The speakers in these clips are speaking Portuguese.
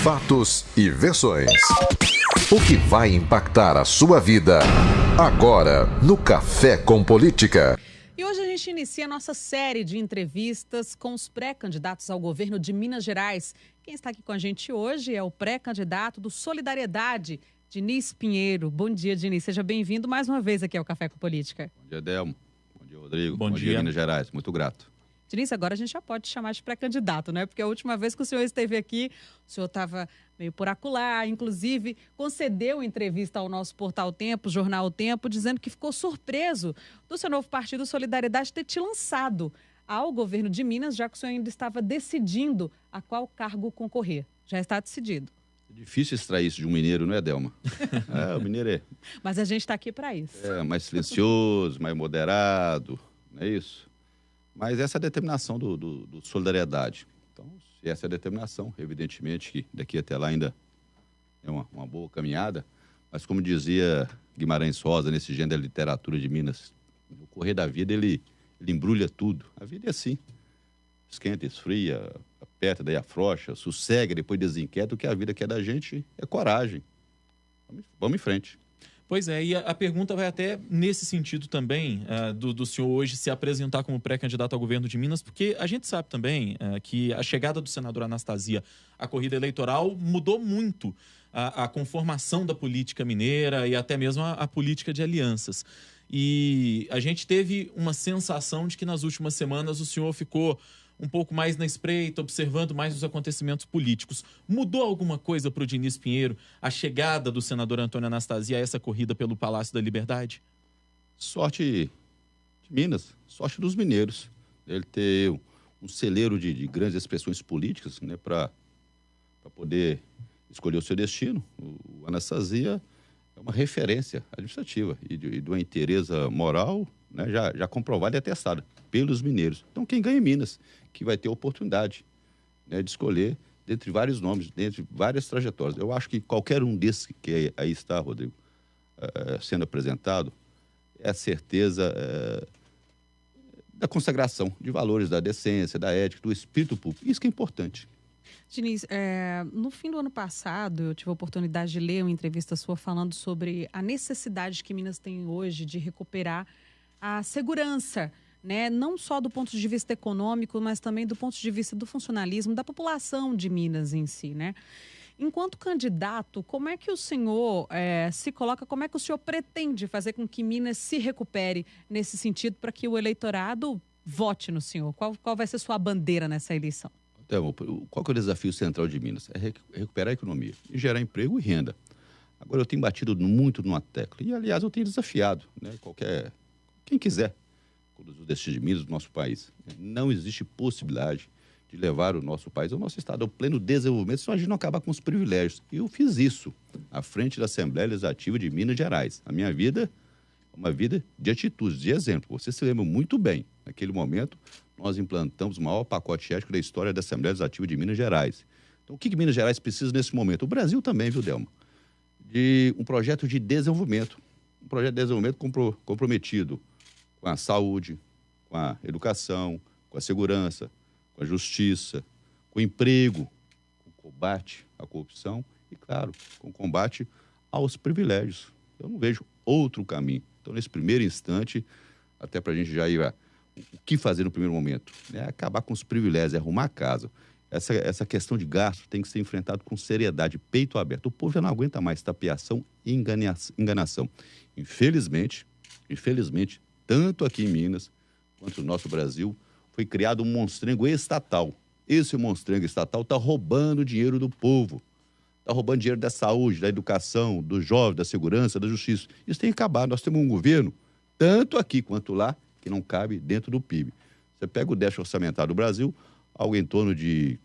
Fatos e versões. O que vai impactar a sua vida agora no Café com Política. E hoje a gente inicia a nossa série de entrevistas com os pré-candidatos ao governo de Minas Gerais. Quem está aqui com a gente hoje é o pré-candidato do Solidariedade, Diniz Pinheiro. Bom dia, Diniz. Seja bem-vindo mais uma vez aqui ao Café com Política. Bom dia, Delmo. Bom dia, Rodrigo. Bom dia, Minas Gerais. Muito grato. Diniz, agora a gente já pode chamar de pré-candidato, né? Porque a última vez que o senhor esteve aqui, o senhor estava meio por acolá, inclusive concedeu entrevista ao nosso portal Tempo, Jornal Tempo, dizendo que ficou surpreso do seu novo partido Solidariedade ter te lançado ao governo de Minas, já que o senhor ainda estava decidindo a qual cargo concorrer. Já está decidido. É difícil extrair isso de um mineiro, não é, Delma? O mineiro é... Mas a gente está aqui para isso. É mais silencioso, mais moderado, não é isso? Mas essa é a determinação do Solidariedade. Então, se essa é a determinação, evidentemente que daqui até lá ainda é uma boa caminhada, mas como dizia Guimarães Rosa, nesse gênero da literatura de Minas, no correr da vida ele embrulha tudo. A vida é assim, esquenta, esfria, aperta, daí afrouxa, sossega, depois desinquieta. O que a vida quer da gente é coragem. Vamos em frente. Pois é, e a pergunta vai até nesse sentido também, do senhor hoje se apresentar como pré-candidato ao governo de Minas, porque a gente sabe também que a chegada do senador Anastasia à corrida eleitoral mudou muito a conformação da política mineira e até mesmo a política de alianças. E a gente teve uma sensação de que nas últimas semanas o senhor ficou um pouco mais na espreita, observando mais os acontecimentos políticos. Mudou alguma coisa para o Diniz Pinheiro a chegada do senador Antônio Anastasia a essa corrida pelo Palácio da Liberdade? Sorte de Minas, sorte dos mineiros. Ele ter um celeiro de grandes expressões políticas, né, para poder escolher o seu destino. O Anastasia é uma referência administrativa e de uma inteireza moral, né, já comprovada e atestada pelos mineiros. Então, quem ganha em Minas, que vai ter a oportunidade, né, de escolher dentre vários nomes, dentre várias trajetórias. Eu acho que qualquer um desses que aí está, Rodrigo, sendo apresentado, é a certeza da consagração de valores, da decência, da ética, do espírito público. Isso que é importante. Diniz, no fim do ano passado, eu tive a oportunidade de ler uma entrevista sua falando sobre a necessidade que Minas tem hoje de recuperar a segurança, né? Não só do ponto de vista econômico, mas também do ponto de vista do funcionalismo, da população de Minas em si, né? Enquanto candidato, como é que o senhor se coloca, como é que o senhor pretende fazer com que Minas se recupere nesse sentido para que o eleitorado vote no senhor? Qual vai ser sua bandeira nessa eleição? Então, qual que é o desafio central de Minas? É recuperar a economia e gerar emprego e renda. Agora, eu tenho batido muito numa tecla e, aliás, eu tenho desafiado, né, quem quiser conduzir o destino de Minas, do nosso país. Não existe possibilidade de levar o nosso país, o nosso estado, ao pleno desenvolvimento, se a gente não acabar com os privilégios. E eu fiz isso à frente da Assembleia Legislativa de Minas Gerais. A minha vida é uma vida de atitudes, de exemplo. Você se lembra muito bem, naquele momento, nós implantamos o maior pacote ético da história da Assembleia Legislativa de Minas Gerais. Então, o que Minas Gerais precisa nesse momento? O Brasil também, viu, Delma? De um projeto de desenvolvimento. Um projeto de desenvolvimento comprometido com a saúde, com a educação, com a segurança, com a justiça, com o emprego, com o combate à corrupção e, claro, com o combate aos privilégios. Eu não vejo outro caminho. Então, nesse primeiro instante, até para a gente já ir o que fazer no primeiro momento, né? Acabar com os privilégios, arrumar a casa. Essa questão de gasto tem que ser enfrentado com seriedade, peito aberto. O povo já não aguenta mais tapeação e enganação. Infelizmente, tanto aqui em Minas quanto no nosso Brasil, foi criado um monstrengo estatal. Esse monstrengo estatal está roubando o dinheiro do povo. Está roubando dinheiro da saúde, da educação, dos jovens, da segurança, da justiça. Isso tem que acabar. Nós temos um governo, tanto aqui quanto lá, que não cabe dentro do PIB. Você pega o déficit orçamentário do Brasil, algo em torno de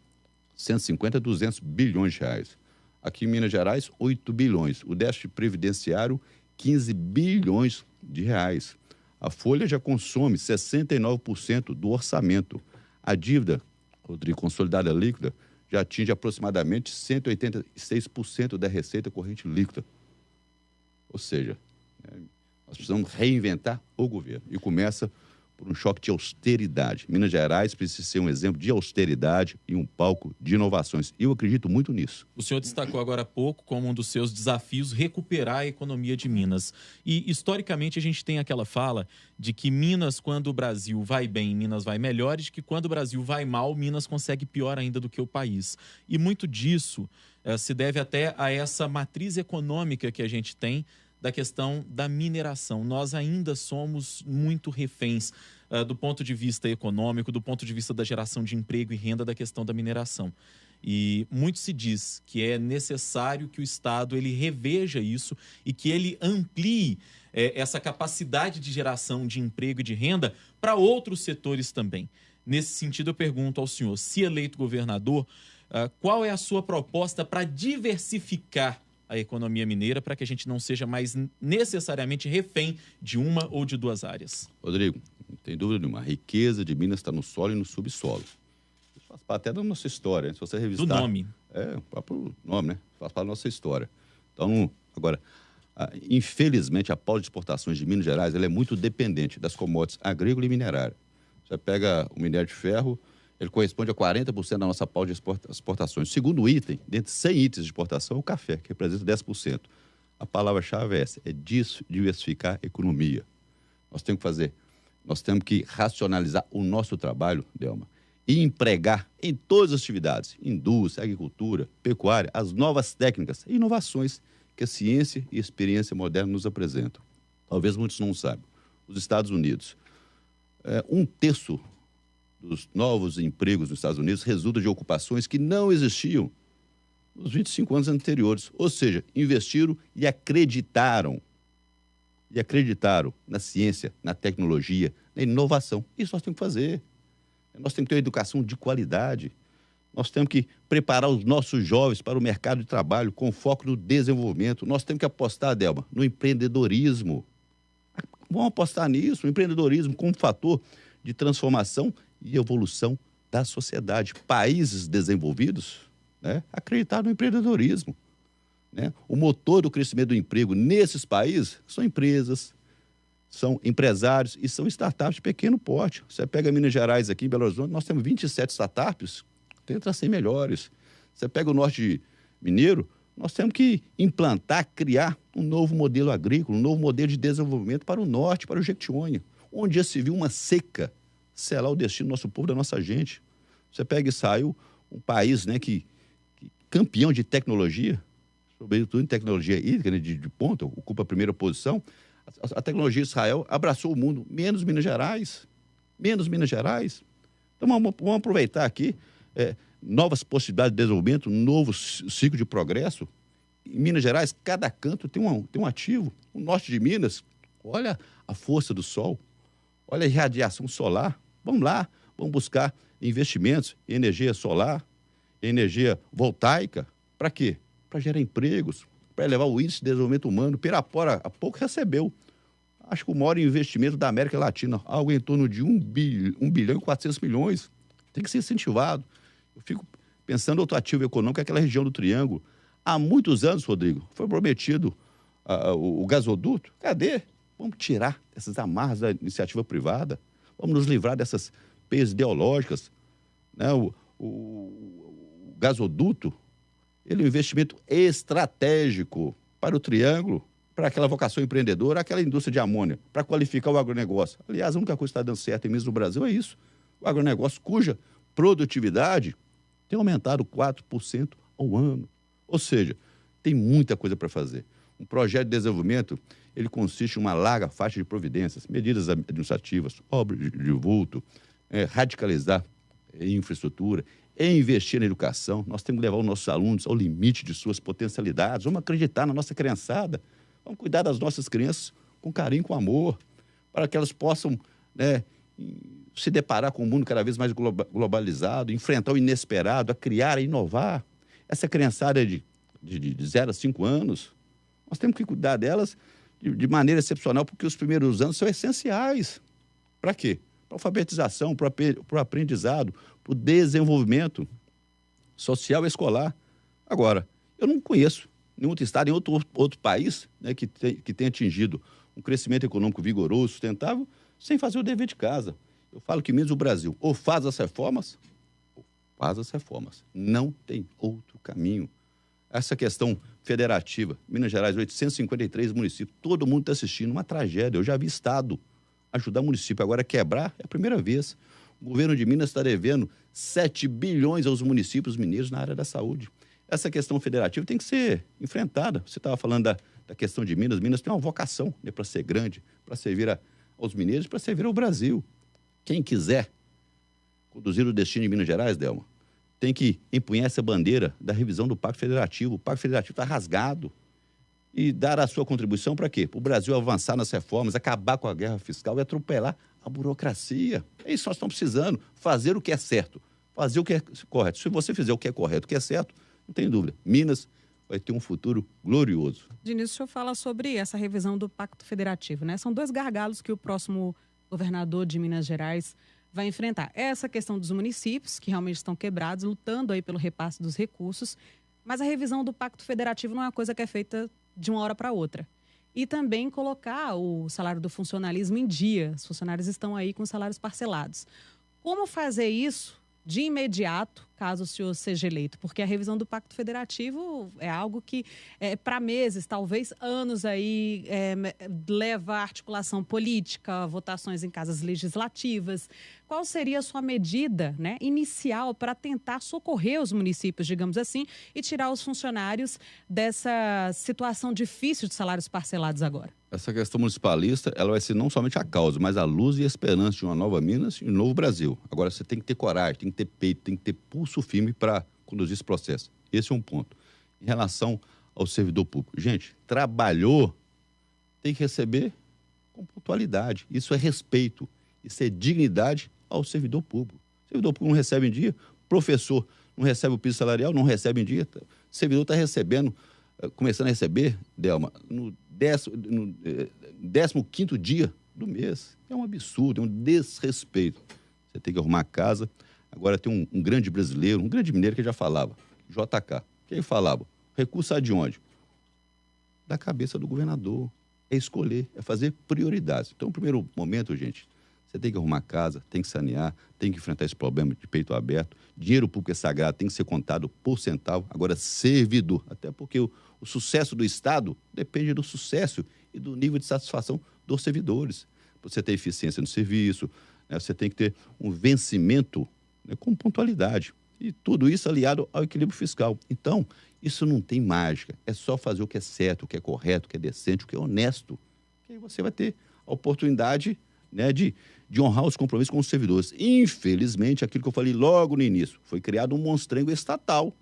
150 a 200 bilhões de reais. Aqui em Minas Gerais, 8 bilhões. O déficit previdenciário, 15 bilhões de reais. A Folha já consome 69% do orçamento. A dívida, Rodrigo, consolidada líquida, já atinge aproximadamente 186% da receita corrente líquida. Ou seja, nós precisamos reinventar o governo. E começa por um choque de austeridade. Minas Gerais precisa ser um exemplo de austeridade e um palco de inovações. Eu acredito muito nisso. O senhor destacou agora há pouco como um dos seus desafios recuperar a economia de Minas. E, historicamente, a gente tem aquela fala de que Minas, quando o Brasil vai bem, Minas vai melhor, e de que quando o Brasil vai mal, Minas consegue pior ainda do que o país. E muito disso se deve até a essa matriz econômica que a gente tem da questão da mineração. Nós ainda somos muito reféns do ponto de vista econômico, do ponto de vista da geração de emprego e renda da questão da mineração. E muito se diz que é necessário que o Estado ele reveja isso e que ele amplie essa capacidade de geração de emprego e de renda para outros setores também. Nesse sentido, eu pergunto ao senhor, se eleito governador, qual é a sua proposta para diversificar a economia mineira para que a gente não seja mais necessariamente refém de uma ou de duas áreas? Rodrigo, não tem dúvida nenhuma. A riqueza de Minas está no solo e no subsolo. Isso faz parte até da nossa história. Se você revistar... Do nome. O próprio nome, né? Faz parte da nossa história. Então, agora, infelizmente, a pauta de exportações de Minas Gerais ela é muito dependente das commodities agrícola e minerária. Você pega o minério de ferro, ele corresponde a 40% da nossa pauta de exportações. O segundo item, dentre 100 itens de exportação, é o café, que representa 10%. A palavra-chave é essa, é diversificar a economia. Nós temos que racionalizar o nosso trabalho, Delma, e empregar em todas as atividades, indústria, agricultura, pecuária, as novas técnicas e inovações que a ciência e a experiência moderna nos apresentam. Talvez muitos não saibam. Os Estados Unidos, 1/3 dos novos empregos nos Estados Unidos resulta de ocupações que não existiam nos 25 anos anteriores. Ou seja, investiram e acreditaram na ciência, na tecnologia, na inovação. Isso nós temos que fazer. Nós temos que ter uma educação de qualidade. Nós temos que preparar os nossos jovens para o mercado de trabalho com foco no desenvolvimento. Nós temos que apostar, Delma, no empreendedorismo. Vamos apostar nisso, o empreendedorismo como fator de transformação e evolução da sociedade. Países desenvolvidos, né, acreditaram no empreendedorismo. Né? O motor do crescimento do emprego nesses países são empresas, são empresários e são startups de pequeno porte. Você pega Minas Gerais aqui em Belo Horizonte, nós temos 27 startups, tenta ser melhores. Você pega o norte mineiro, nós temos que implantar, criar um novo modelo agrícola, um novo modelo de desenvolvimento para o norte, para o Jequitinhonha, onde já se viu uma seca selar o destino do nosso povo, da nossa gente. Você pega Israel, um país, né, que campeão de tecnologia, sobretudo em tecnologia hídrica, né, de ponta, ocupa a primeira posição. A tecnologia de Israel abraçou o mundo, menos Minas Gerais. Então vamos aproveitar aqui novas possibilidades de desenvolvimento, um novo ciclo de progresso. Em Minas Gerais, cada canto tem um ativo. O norte de Minas, olha a força do sol, olha a irradiação solar. Vamos lá, vamos buscar investimentos em energia solar, em energia voltaica. Para quê? Para gerar empregos, para elevar o índice de desenvolvimento humano. Pirapora, há pouco recebeu, acho que o maior investimento da América Latina, algo em torno de 1 bilhão e 400 milhões. Tem que ser incentivado. Eu fico pensando outro ativo econômico, aquela região do Triângulo. Há muitos anos, Rodrigo, foi prometido o gasoduto. Cadê? Vamos tirar essas amarras da iniciativa privada. Vamos nos livrar dessas peias ideológicas. Né? O gasoduto, ele é um investimento estratégico para o Triângulo, para aquela vocação empreendedora, aquela indústria de amônia, para qualificar o agronegócio. Aliás, a única coisa que está dando certo em Minas no Brasil é isso. O agronegócio cuja produtividade tem aumentado 4% ao ano. Ou seja, tem muita coisa para fazer. Um projeto de desenvolvimento, ele consiste em uma larga faixa de providências, medidas administrativas, obras de vulto, radicalizar a infraestrutura, investir na educação. Nós temos que levar os nossos alunos ao limite de suas potencialidades. Vamos acreditar na nossa criançada. Vamos cuidar das nossas crianças com carinho, com amor, para que elas possam, né, se deparar com um mundo cada vez mais globalizado, enfrentar o inesperado, a criar, a inovar. Essa criançada de 0 a 5 anos, nós temos que cuidar delas de maneira excepcional, porque os primeiros anos são essenciais. Para quê? Para a alfabetização, para o aprendizado, para o desenvolvimento social e escolar. Agora, eu não conheço nenhum outro estado, nenhum outro país, né, que tenha atingido um crescimento econômico vigoroso, sustentável, sem fazer o dever de casa. Eu falo que mesmo o Brasil ou faz as reformas, ou faz as reformas. Não tem outro caminho. Essa questão federativa, Minas Gerais, 853 municípios, todo mundo está assistindo, uma tragédia. Eu já vi Estado ajudar o município, agora quebrar é a primeira vez. O governo de Minas está devendo 7 bilhões aos municípios mineiros na área da saúde. Essa questão federativa tem que ser enfrentada. Você estava falando da questão de Minas. Minas tem uma vocação, né, para ser grande, para servir aos mineiros, para servir ao Brasil. Quem quiser conduzir o destino de Minas Gerais, Delma, tem que empunhar essa bandeira da revisão do Pacto Federativo. O Pacto Federativo está rasgado. E dar a sua contribuição para quê? Para o Brasil avançar nas reformas, acabar com a guerra fiscal e atropelar a burocracia. É isso que nós estamos precisando. Fazer o que é certo. Fazer o que é correto. Se você fizer o que é correto, o que é certo, não tem dúvida. Minas vai ter um futuro glorioso. Diniz, o senhor fala sobre essa revisão do Pacto Federativo, né? São 2 gargalos que o próximo governador de Minas Gerais vai enfrentar. Essa questão dos municípios, que realmente estão quebrados, lutando aí pelo repasse dos recursos, mas a revisão do Pacto Federativo não é uma coisa que é feita de uma hora para outra. E também colocar o salário do funcionalismo em dia. Os funcionários estão aí com salários parcelados. Como fazer isso de imediato, caso o senhor seja eleito? Porque a revisão do Pacto Federativo é algo que, para meses, talvez anos aí, leva a articulação política, votações em casas legislativas. Qual seria a sua medida, né, inicial para tentar socorrer os municípios, digamos assim, e tirar os funcionários dessa situação difícil de salários parcelados agora? Essa questão municipalista, ela vai ser não somente a causa, mas a luz e a esperança de uma nova Minas e um novo Brasil. Agora, você tem que ter coragem, tem que ter peito, tem que ter pulso firme para conduzir esse processo. Esse é um ponto. Em relação ao servidor público. Gente, trabalhou, tem que receber com pontualidade. Isso é respeito, isso é dignidade ao servidor público. O servidor público não recebe em dia, professor não recebe o piso salarial, não recebe em dia. O servidor está recebendo, começando a receber, Delma, no 15º dia do mês. É um absurdo, é um desrespeito. Você tem que arrumar a casa. Agora tem um grande brasileiro, um grande mineiro que já falava, JK. Que ele falava, recurso é de onde? Da cabeça do governador. É escolher, é fazer prioridades. Então, no primeiro momento, gente, você tem que arrumar a casa, tem que sanear, tem que enfrentar esse problema de peito aberto. Dinheiro público é sagrado, tem que ser contado por centavo. Agora, servidor, até porque o sucesso do Estado depende do sucesso e do nível de satisfação dos servidores. Você ter eficiência no serviço, né, você tem que ter um vencimento, né, com pontualidade. E tudo isso aliado ao equilíbrio fiscal. Então, isso não tem mágica. É só fazer o que é certo, o que é correto, o que é decente, o que é honesto. Que aí você vai ter a oportunidade, né, de honrar os compromissos com os servidores. Infelizmente, aquilo que eu falei logo no início, foi criado um monstrengo estatal,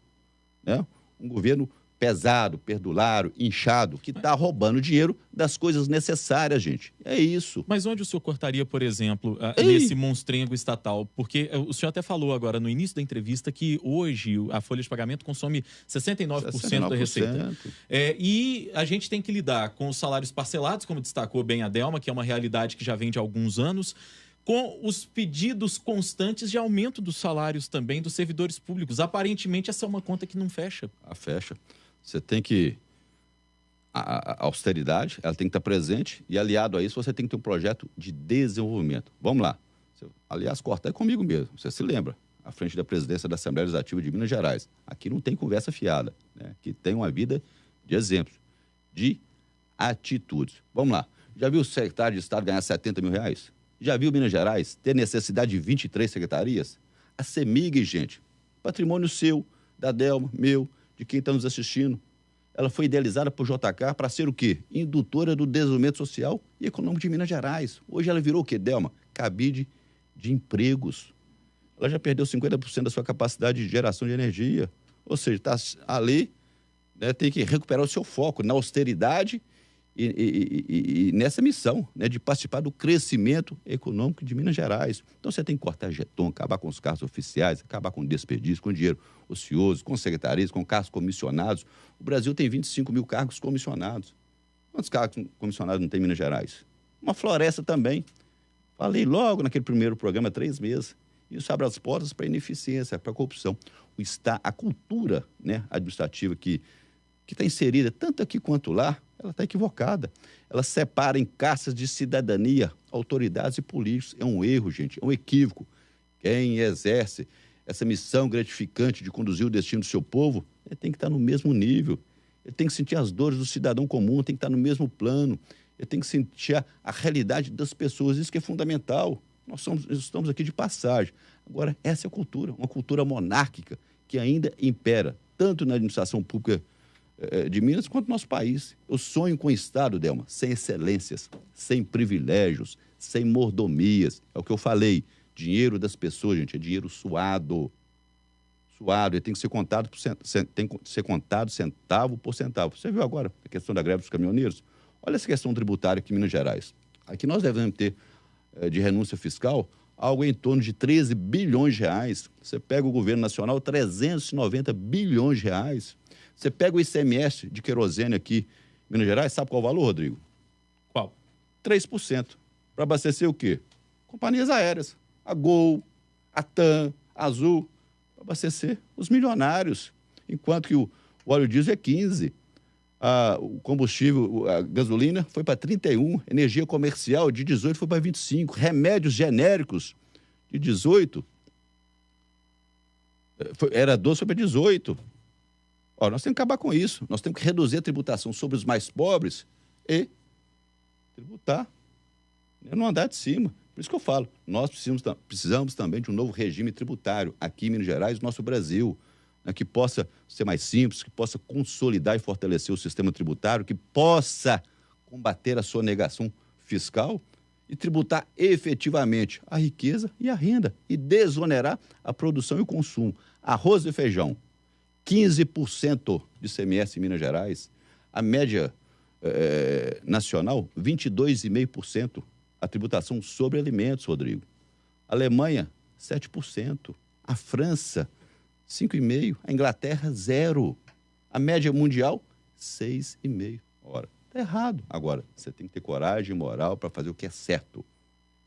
né? Um governo pesado, perdulário, inchado, que está roubando dinheiro das coisas necessárias, gente. É isso. Mas onde o senhor cortaria, por exemplo, nesse monstrengo estatal? Porque o senhor até falou agora no início da entrevista que hoje a folha de pagamento consome 69% da receita. E a gente tem que lidar com os salários parcelados, como destacou bem a Delma, que é uma realidade que já vem de alguns anos, com os pedidos constantes de aumento dos salários também dos servidores públicos. Aparentemente, essa é uma conta que não fecha. Fecha. Você tem que... A austeridade, ela tem que estar presente e, aliado a isso, você tem que ter um projeto de desenvolvimento. Vamos lá. Aliás, corta é comigo mesmo. Você se lembra? À frente da presidência da Assembleia Legislativa de Minas Gerais. Aqui não tem conversa fiada, né? Aqui tem uma vida de exemplos, de atitudes. Vamos lá. Já viu o secretário de Estado ganhar 70 mil reais? Já viu Minas Gerais ter necessidade de 23 secretarias? A CEMIG, gente, patrimônio seu, da Delma, meu, de quem está nos assistindo. Ela foi idealizada por JK para ser o quê? Indutora do desenvolvimento social e econômico de Minas Gerais. Hoje ela virou o quê, Delma? Cabide de empregos. Ela já perdeu 50% da sua capacidade de geração de energia. Ou seja, está ali, né, tem que recuperar o seu foco na austeridade e nessa missão, né, de participar do crescimento econômico de Minas Gerais. Então você tem que cortar jeton, acabar com os cargos oficiais, acabar com desperdício, com dinheiro ocioso, com secretarias, com cargos comissionados. O Brasil tem 25 mil cargos comissionados. Quantos cargos comissionados não tem em Minas Gerais? Uma floresta também. Falei logo naquele primeiro programa, 3 meses. Isso abre as portas para a ineficiência, para a corrupção. A cultura, né, administrativa que está inserida tanto aqui quanto lá, ela está equivocada. Ela separa em castas de cidadania, autoridades e políticos. É um erro, gente, é um equívoco. Quem exerce essa missão gratificante de conduzir o destino do seu povo, ele tem que estar no mesmo nível. Ele tem que sentir as dores do cidadão comum, tem que estar no mesmo plano. Ele tem que sentir a realidade das pessoas. Isso que é fundamental. Nós estamos aqui de passagem. Agora, essa é a cultura, uma cultura monárquica que ainda impera, tanto na administração pública de Minas quanto no nosso país. Eu sonho com um Estado, Delma, sem excelências, sem privilégios, sem mordomias. É o que eu falei. Dinheiro das pessoas, gente, é dinheiro suado. Suado, ele tem que ser contado, centavo por centavo. Você viu agora a questão da greve dos caminhoneiros? Olha essa questão tributária aqui em Minas Gerais. Aqui nós devemos ter, de renúncia fiscal, algo em torno de 13 bilhões de reais. Você pega o governo nacional, 390 bilhões de reais. Você pega o ICMS de querosene aqui em Minas Gerais, sabe qual é o valor, Rodrigo? Qual? 3%. Para abastecer o quê? Companhias aéreas. A Gol, a TAM, a Azul, para abastecer os milionários. Enquanto que o óleo diesel é 15%. O combustível, a gasolina, foi para 31%. Energia comercial, de 18% foi para 25%. Remédios genéricos, de 18%. Era 12%, foi para 18%. Nós temos que acabar com isso. Nós temos que reduzir a tributação sobre os mais pobres e tributar no andar de cima. Por isso que eu falo, nós precisamos também de um novo regime tributário aqui em Minas Gerais, no nosso Brasil, né, que possa ser mais simples, que possa consolidar e fortalecer o sistema tributário, que possa combater a sonegação fiscal e tributar efetivamente a riqueza e a renda e desonerar a produção e o consumo. Arroz e feijão, 15% de ICMS em Minas Gerais, a média nacional, 22,5%. A tributação sobre alimentos, Rodrigo. A Alemanha, 7%. A França, 5,5%. A Inglaterra, 0%. A média mundial, 6,5%. Ora, está errado. Agora, você tem que ter coragem e moral para fazer o que é certo.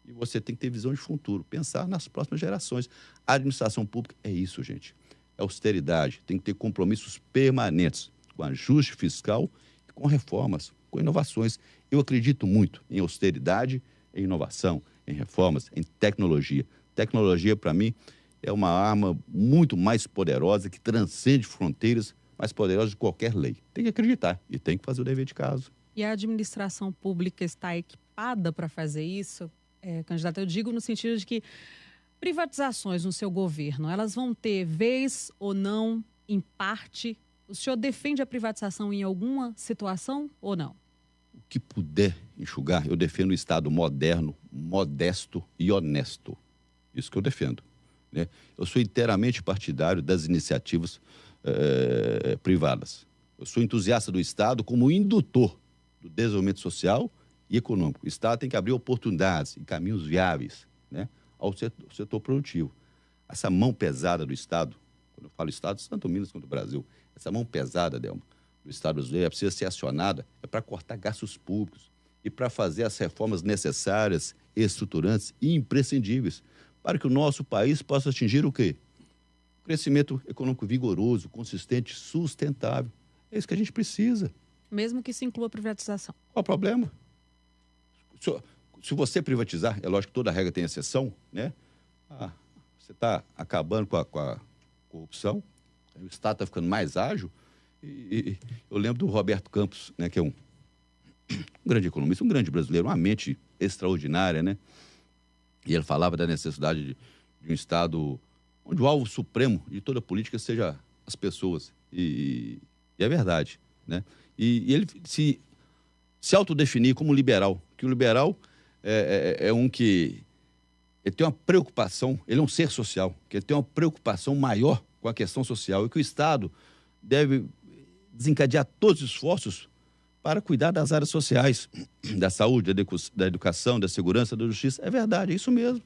E você tem que ter visão de futuro, pensar nas próximas gerações. A administração pública é isso, gente. É austeridade. Tem que ter compromissos permanentes com ajuste fiscal, com reformas, com inovações. Eu acredito muito em austeridade, em inovação, em reformas, em tecnologia. Tecnologia, para mim, é uma arma muito mais poderosa, que transcende fronteiras, mais poderosa de qualquer lei. Tem que acreditar e tem que fazer o dever de casa. E a administração pública está equipada para fazer isso? Candidato, eu digo no sentido de que privatizações no seu governo, elas vão ter vez ou não, em parte? O senhor defende a privatização em alguma situação ou não? O que puder enxugar, eu defendo o Estado moderno, modesto e honesto. Isso que eu defendo, né? Eu sou inteiramente partidário das iniciativas privadas. Eu sou entusiasta do Estado como indutor do desenvolvimento social e econômico. O Estado tem que abrir oportunidades e caminhos viáveis, né, ao setor produtivo. Essa mão pesada do Estado, quando eu falo Estado, tanto Minas quanto o Brasil, essa mão pesada, Delma, do Estado brasileiro, precisa ser acionada para cortar gastos públicos e para fazer as reformas necessárias, estruturantes e imprescindíveis para que o nosso país possa atingir o quê? Crescimento econômico vigoroso, consistente, sustentável. É isso que a gente precisa. Mesmo que isso inclua a privatização. Qual o problema? Se você privatizar, é lógico que toda regra tem exceção, né? Você está acabando com a corrupção, o Estado está ficando mais ágil. E eu lembro do Roberto Campos, né, que é um grande economista, um grande brasileiro, uma mente extraordinária, né? E ele falava da necessidade de um Estado onde o alvo supremo de toda política seja as pessoas. E é verdade, né? E ele se autodefinir como liberal, que o liberal é um que ele tem uma preocupação, ele é um ser social, que ele tem uma preocupação maior com a questão social e que o Estado deve desencadear todos os esforços para cuidar das áreas sociais, da saúde, da educação, da segurança, da justiça. É verdade, é isso mesmo.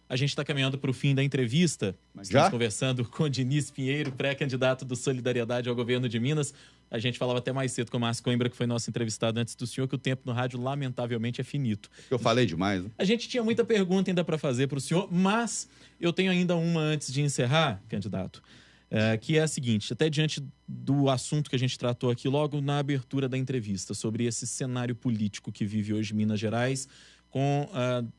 A gente está caminhando para o fim da entrevista. Estamos conversando com Diniz Pinheiro, pré-candidato do Solidariedade ao governo de Minas. A gente falava até mais cedo com o Márcio Coimbra, que foi nosso entrevistado antes do senhor, que o tempo no rádio, lamentavelmente, é finito. Eu falei demais, né? A gente tinha muita pergunta ainda para fazer para o senhor, mas eu tenho ainda uma antes de encerrar, candidato. que é a seguinte, até diante do assunto que a gente tratou aqui logo na abertura da entrevista, sobre esse cenário político que vive hoje Minas Gerais, com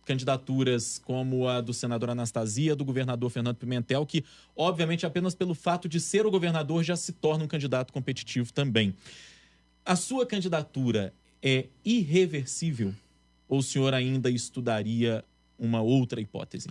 candidaturas como a do senador Anastasia, do governador Fernando Pimentel, que, obviamente, apenas pelo fato de ser o governador já se torna um candidato competitivo também. A sua candidatura é irreversível ou o senhor ainda estudaria uma outra hipótese?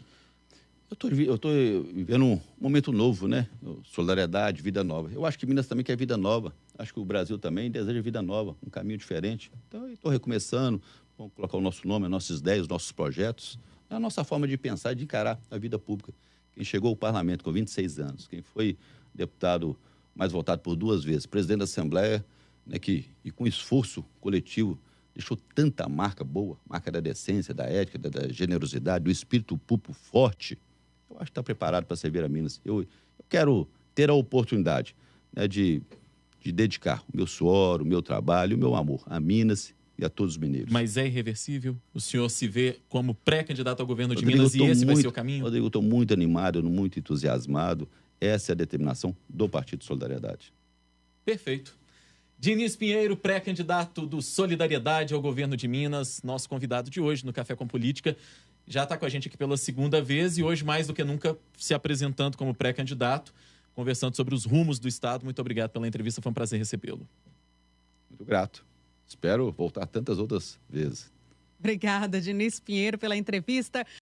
Eu estou vivendo um momento novo, né? Solidariedade, vida nova. Eu acho que Minas também quer vida nova. Acho que o Brasil também deseja vida nova, um caminho diferente. Então, eu estou recomeçando, vamos colocar o nosso nome, as nossas ideias, os nossos projetos, a nossa forma de pensar e de encarar a vida pública. Quem chegou ao parlamento com 26 anos, quem foi deputado mais votado por 2 vezes, presidente da Assembleia, né, e com esforço coletivo, deixou tanta marca boa, marca da decência, da ética, da generosidade, do espírito público forte. Eu acho que está preparado para servir a Minas. Eu quero ter a oportunidade, né, de dedicar o meu suor, o meu trabalho, o meu amor a Minas e a todos os mineiros. Mas é irreversível? O senhor se vê como pré-candidato ao governo de Minas e esse vai ser o caminho? Rodrigo, eu estou muito animado, muito entusiasmado. Essa é a determinação do Partido Solidariedade. Perfeito. Diniz Pinheiro, pré-candidato do Solidariedade ao governo de Minas, nosso convidado de hoje no Café com Política. Já está com a gente aqui pela 2ª vez e hoje, mais do que nunca, se apresentando como pré-candidato, conversando sobre os rumos do Estado. Muito obrigado pela entrevista, foi um prazer recebê-lo. Muito grato. Espero voltar tantas outras vezes. Obrigada, Diniz Pinheiro, pela entrevista.